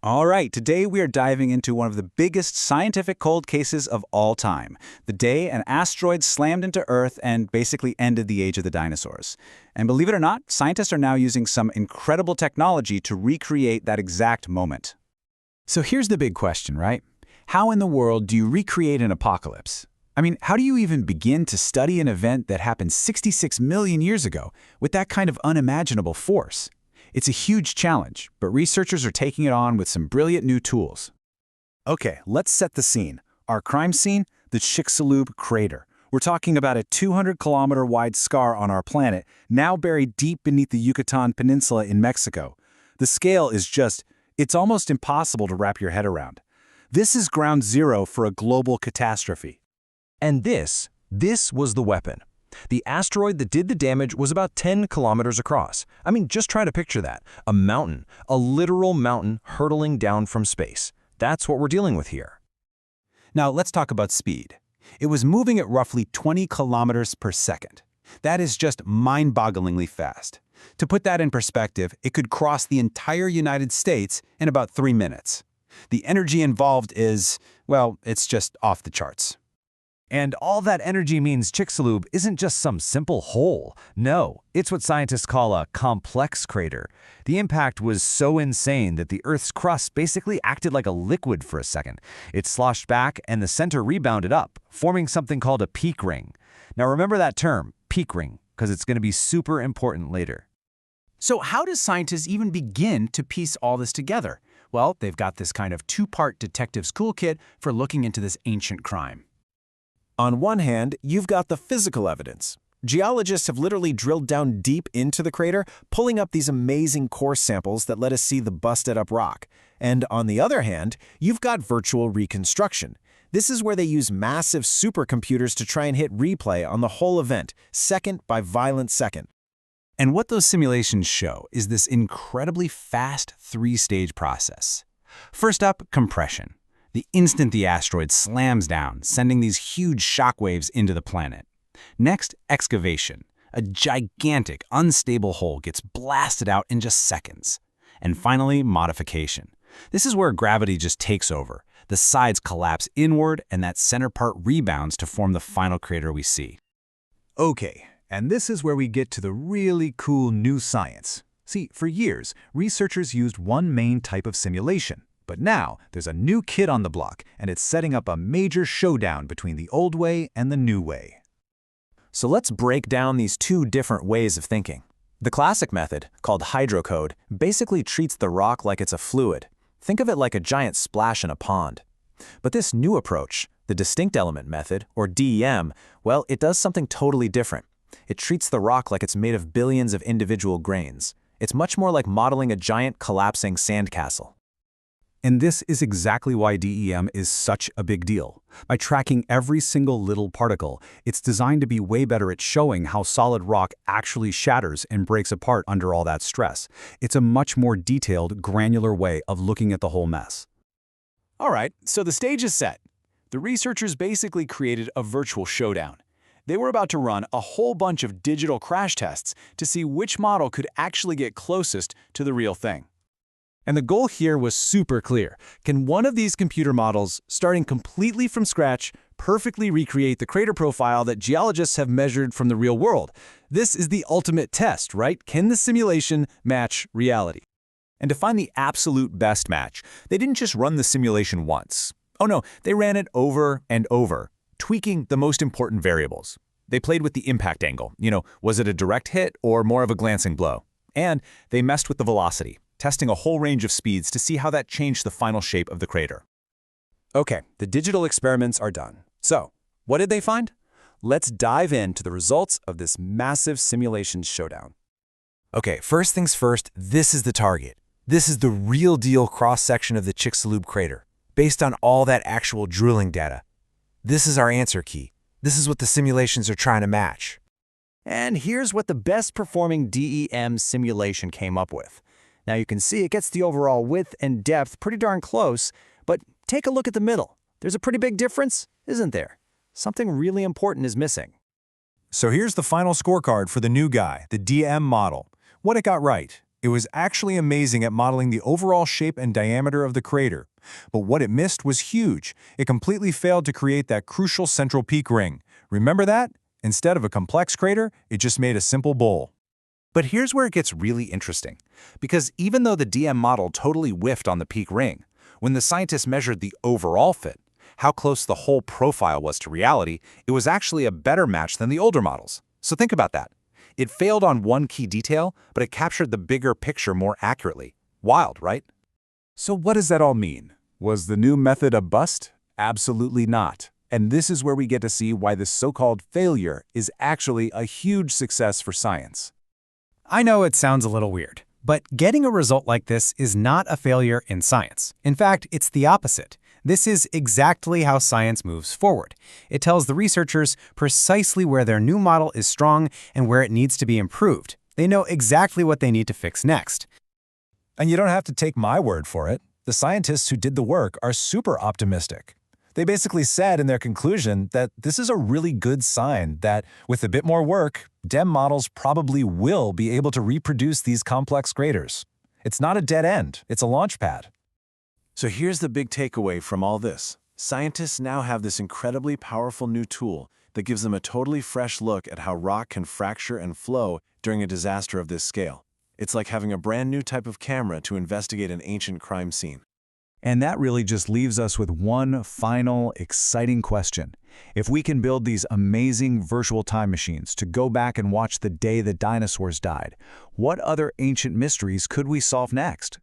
All right, today we are diving into one of the biggest scientific cold cases of all time, the day an asteroid slammed into Earth and basically ended the age of the dinosaurs. And believe it or not, scientists are now using some incredible technology to recreate that exact moment. So here's the big question, right? How in the world do you recreate an apocalypse? I mean, how do you even begin to study an event that happened 66 million years ago with that kind of unimaginable force? It's a huge challenge, but researchers are taking it on with some brilliant new tools. Okay, let's set the scene. Our crime scene? The Chicxulub crater. We're talking about a 200-kilometer-wide scar on our planet, now buried deep beneath the Yucatan Peninsula in Mexico. The scale is it's almost impossible to wrap your head around. This is ground zero for a global catastrophe. And this was the weapon. The asteroid that did the damage was about 10 kilometers across. I mean, just try to picture that. A mountain, a literal mountain hurtling down from space. That's what we're dealing with here. Now, let's talk about speed. It was moving at roughly 20 kilometers per second. That is just mind-bogglingly fast. To put that in perspective, it could cross the entire United States in about 3 minutes. The energy involved is, well, it's just off the charts. And all that energy means Chicxulub isn't just some simple hole. No, it's what scientists call a complex crater. The impact was so insane that the Earth's crust basically acted like a liquid for a second. It sloshed back and the center rebounded up, forming something called a peak ring. Now remember that term, peak ring, because it's going to be super important later. So how does scientists even begin to piece all this together? Well, they've got this kind of two-part detective's toolkit for looking into this ancient crime. On one hand, you've got the physical evidence. Geologists have literally drilled down deep into the crater, pulling up these amazing core samples that let us see the busted-up rock. And on the other hand, you've got virtual reconstruction. This is where they use massive supercomputers to try and hit replay on the whole event, second by violent second. And what those simulations show is this incredibly fast three-stage process. First up, compression. The instant the asteroid slams down, sending these huge shockwaves into the planet. Next, excavation. A gigantic, unstable hole gets blasted out in just seconds. And finally, modification. This is where gravity just takes over. The sides collapse inward, and that center part rebounds to form the final crater we see. Okay, and this is where we get to the really cool new science. See, for years, researchers used one main type of simulation. But now, there's a new kid on the block, and it's setting up a major showdown between the old way and the new way. So let's break down these two different ways of thinking. The classic method, called hydrocode, basically treats the rock like it's a fluid. Think of it like a giant splash in a pond. But this new approach, the distinct element method, or DEM, well, it does something totally different. It treats the rock like it's made of billions of individual grains. It's much more like modeling a giant collapsing sandcastle. And this is exactly why DEM is such a big deal. By tracking every single little particle, it's designed to be way better at showing how solid rock actually shatters and breaks apart under all that stress. It's a much more detailed, granular way of looking at the whole mess. All right, so the stage is set. The researchers basically created a virtual showdown. They were about to run a whole bunch of digital crash tests to see which model could actually get closest to the real thing. And the goal here was super clear. Can one of these computer models, starting completely from scratch, perfectly recreate the crater profile that geologists have measured from the real world? This is the ultimate test, right? Can the simulation match reality? And to find the absolute best match, they didn't just run the simulation once. Oh no, they ran it over and over, tweaking the most important variables. They played with the impact angle. Was it a direct hit or more of a glancing blow? And they messed with the velocity, testing a whole range of speeds to see how that changed the final shape of the crater. Okay, the digital experiments are done. So, what did they find? Let's dive into the results of this massive simulation showdown. Okay, first things first, this is the target. This is the real deal cross-section of the Chicxulub crater, based on all that actual drilling data. This is our answer key. This is what the simulations are trying to match. And here's what the best performing DEM simulation came up with. Now you can see it gets the overall width and depth pretty darn close, but take a look at the middle. There's a pretty big difference, isn't there? Something really important is missing. So here's the final scorecard for the new guy, the DEM model. What it got right. It was actually amazing at modeling the overall shape and diameter of the crater. But what it missed was huge. It completely failed to create that crucial central peak ring. Remember that? Instead of a complex crater, it just made a simple bowl. But here's where it gets really interesting. Because even though the DM model totally whiffed on the peak ring, when the scientists measured the overall fit, how close the whole profile was to reality, it was actually a better match than the older models. So think about that. It failed on one key detail, but it captured the bigger picture more accurately. Wild, right? So what does that all mean? Was the new method a bust? Absolutely not. And this is where we get to see why this so-called failure is actually a huge success for science. I know it sounds a little weird, but getting a result like this is not a failure in science. In fact, it's the opposite. This is exactly how science moves forward. It tells the researchers precisely where their new model is strong and where it needs to be improved. They know exactly what they need to fix next. And you don't have to take my word for it. The scientists who did the work are super optimistic. They basically said in their conclusion that this is a really good sign that, with a bit more work, DEM models probably will be able to reproduce these complex craters. It's not a dead end, it's a launch pad. So here's the big takeaway from all this. Scientists now have this incredibly powerful new tool that gives them a totally fresh look at how rock can fracture and flow during a disaster of this scale. It's like having a brand new type of camera to investigate an ancient crime scene. And that really just leaves us with one final, exciting question. If we can build these amazing virtual time machines to go back and watch the day the dinosaurs died, what other ancient mysteries could we solve next?